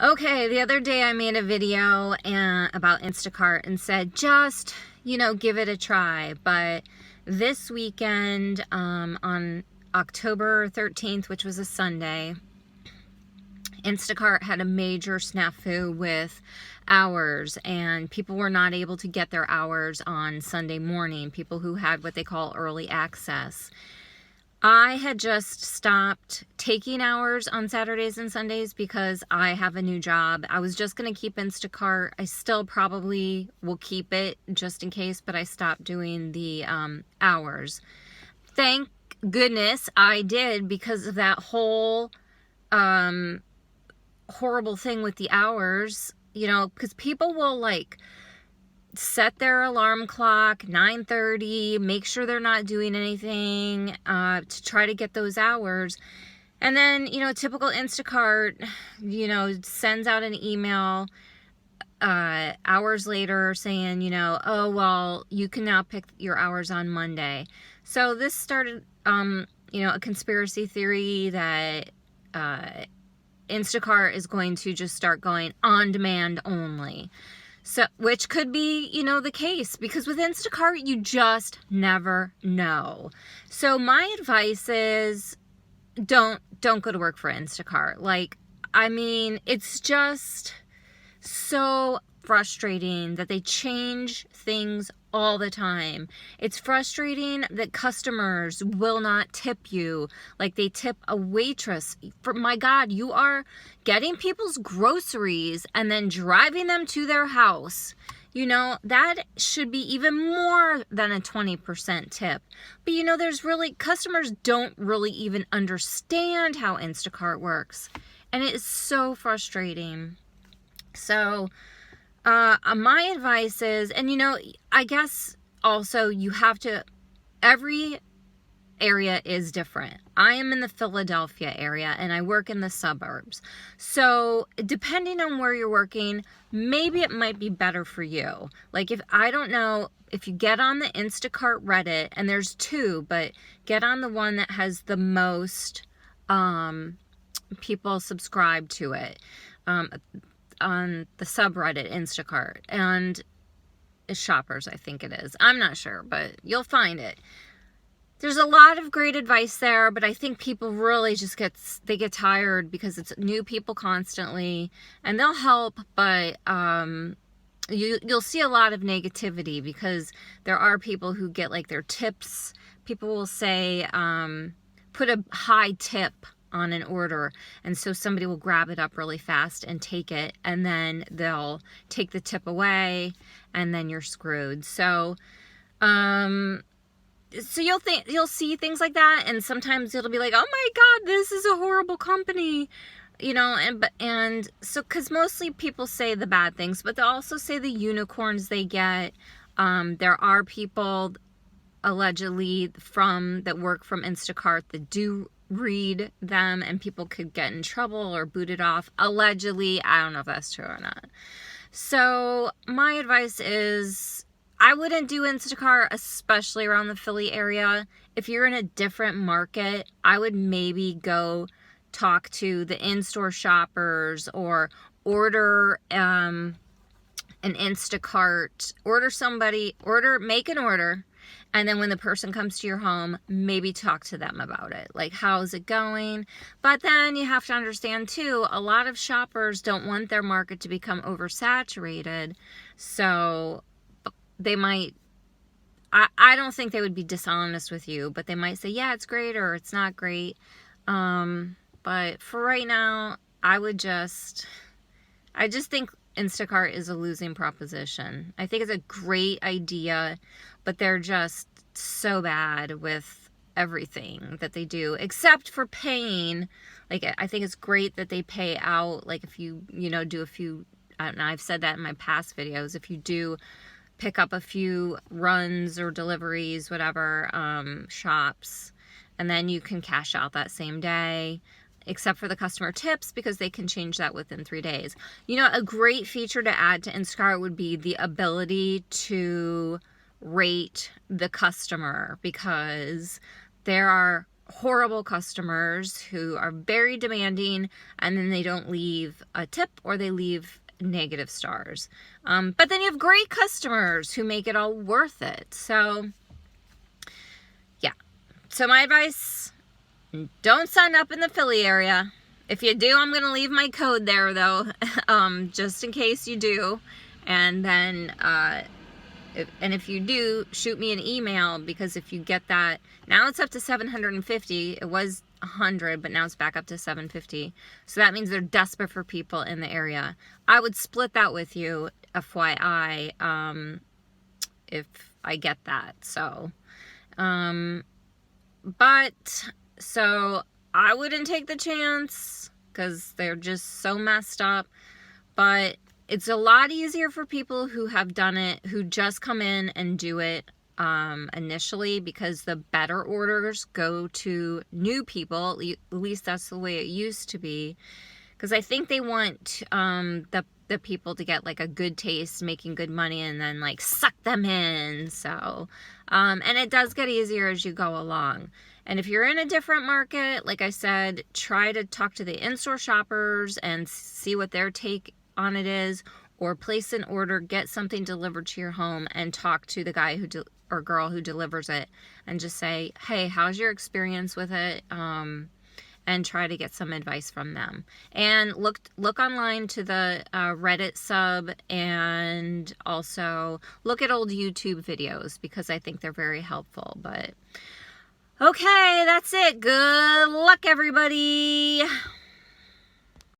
Okay, the other day I made a video about Instacart and said just, give it a try. But this weekend, on October 13th, which was a Sunday, Instacart had a major snafu with hours, and people were not able to get their hours on Sunday morning, people who had what they call early access. I had just stopped taking hours on Saturdays and Sundays because I have a new job. I was just going to keep Instacart. I still probably will keep it just in case, but I stopped doing the hours. Thank goodness I did, because of that whole horrible thing with the hours, because people will set their alarm clock 9:30, make sure they're not doing anything to try to get those hours. And then, typical Instacart, sends out an email hours later saying, oh, well, you can now pick your hours on Monday. So this started, a conspiracy theory that Instacart is going to just start going on demand only. So, which could be, the case, because with Instacart, you just never know. So my advice is don't go to work for Instacart. It's just so frustrating that they change things all the time. It's frustrating that customers will not tip you like they tip a waitress. For my God, you are getting people's groceries and then driving them to their house. That should be even more than a 20% tip. But there's customers don't really even understand how Instacart works. And it is so frustrating. So, my advice is, and I guess also you have to, every area is different. I am in the Philadelphia area and I work in the suburbs. So depending on where you're working, maybe it might be better for you. If you get on the Instacart Reddit, and there's two, but get on the one that has the most people subscribe to it. On the subreddit Instacart, and shoppers, I think it is. I'm not sure, but you'll find it. There's a lot of great advice there, but I think people really just get tired because it's new people constantly, and they'll help, but you'll see a lot of negativity because there are people who get their tips. People will say, put a high tip on an order, and so somebody will grab it up really fast and take it, and then they'll take the tip away, and then you're screwed. So you'll see things like that, and sometimes it'll be like, oh my God, this is a horrible company, and so, because mostly people say the bad things, but they'll also say the unicorns they get. There are people allegedly that work from Instacart that do read them, and people could get in trouble or booted off. Allegedly, I don't know if that's true or not. So my advice is, I wouldn't do Instacart, especially around the Philly area. If you're in a different market, I would maybe go talk to the in-store shoppers, or order an Instacart, make an order, and then when the person comes to your home, maybe talk to them about it. How's it going? But then you have to understand too, a lot of shoppers don't want their market to become oversaturated. So they might, I don't think they would be dishonest with you, but they might say, yeah, it's great, or it's not great. But for right now, I just think Instacart is a losing proposition. I think it's a great idea, but they're just so bad with everything that they do, except for paying. I think it's great that they pay out, if you, do a few, and I've said that in my past videos, if you do pick up a few runs or deliveries, whatever, shops, and then you can cash out that same day, except for the customer tips, because they can change that within 3 days. A great feature to add to Instacart would be the ability to rate the customer, because there are horrible customers who are very demanding, and then they don't leave a tip or they leave negative stars. But then you have great customers who make it all worth it. So yeah. So my advice, don't sign up in the Philly area. If you do, I'm going to leave my code there though, just in case you do. And then, if you do, shoot me an email, because if you get that, now it's up to 750. It was 100, but now it's back up to 750. So that means they're desperate for people in the area. I would split that with you, FYI, if I get that. So, so I wouldn't take the chance because they're just so messed up. But it's a lot easier for people who have done it, who just come in and do it initially, because the better orders go to new people. At least that's the way it used to be. Because I think they want the people to get like a good taste, making good money, and then like suck them in. So, and it does get easier as you go along. And if you're in a different market, like I said, try to talk to the in-store shoppers and see what their take on it is, or place an order, get something delivered to your home, and talk to the guy or girl who delivers it, and just say, hey, how's your experience with it? And try to get some advice from them. And look online to the Reddit sub, and also look at old YouTube videos, because I think they're very helpful. But okay, that's it. Good luck, everybody.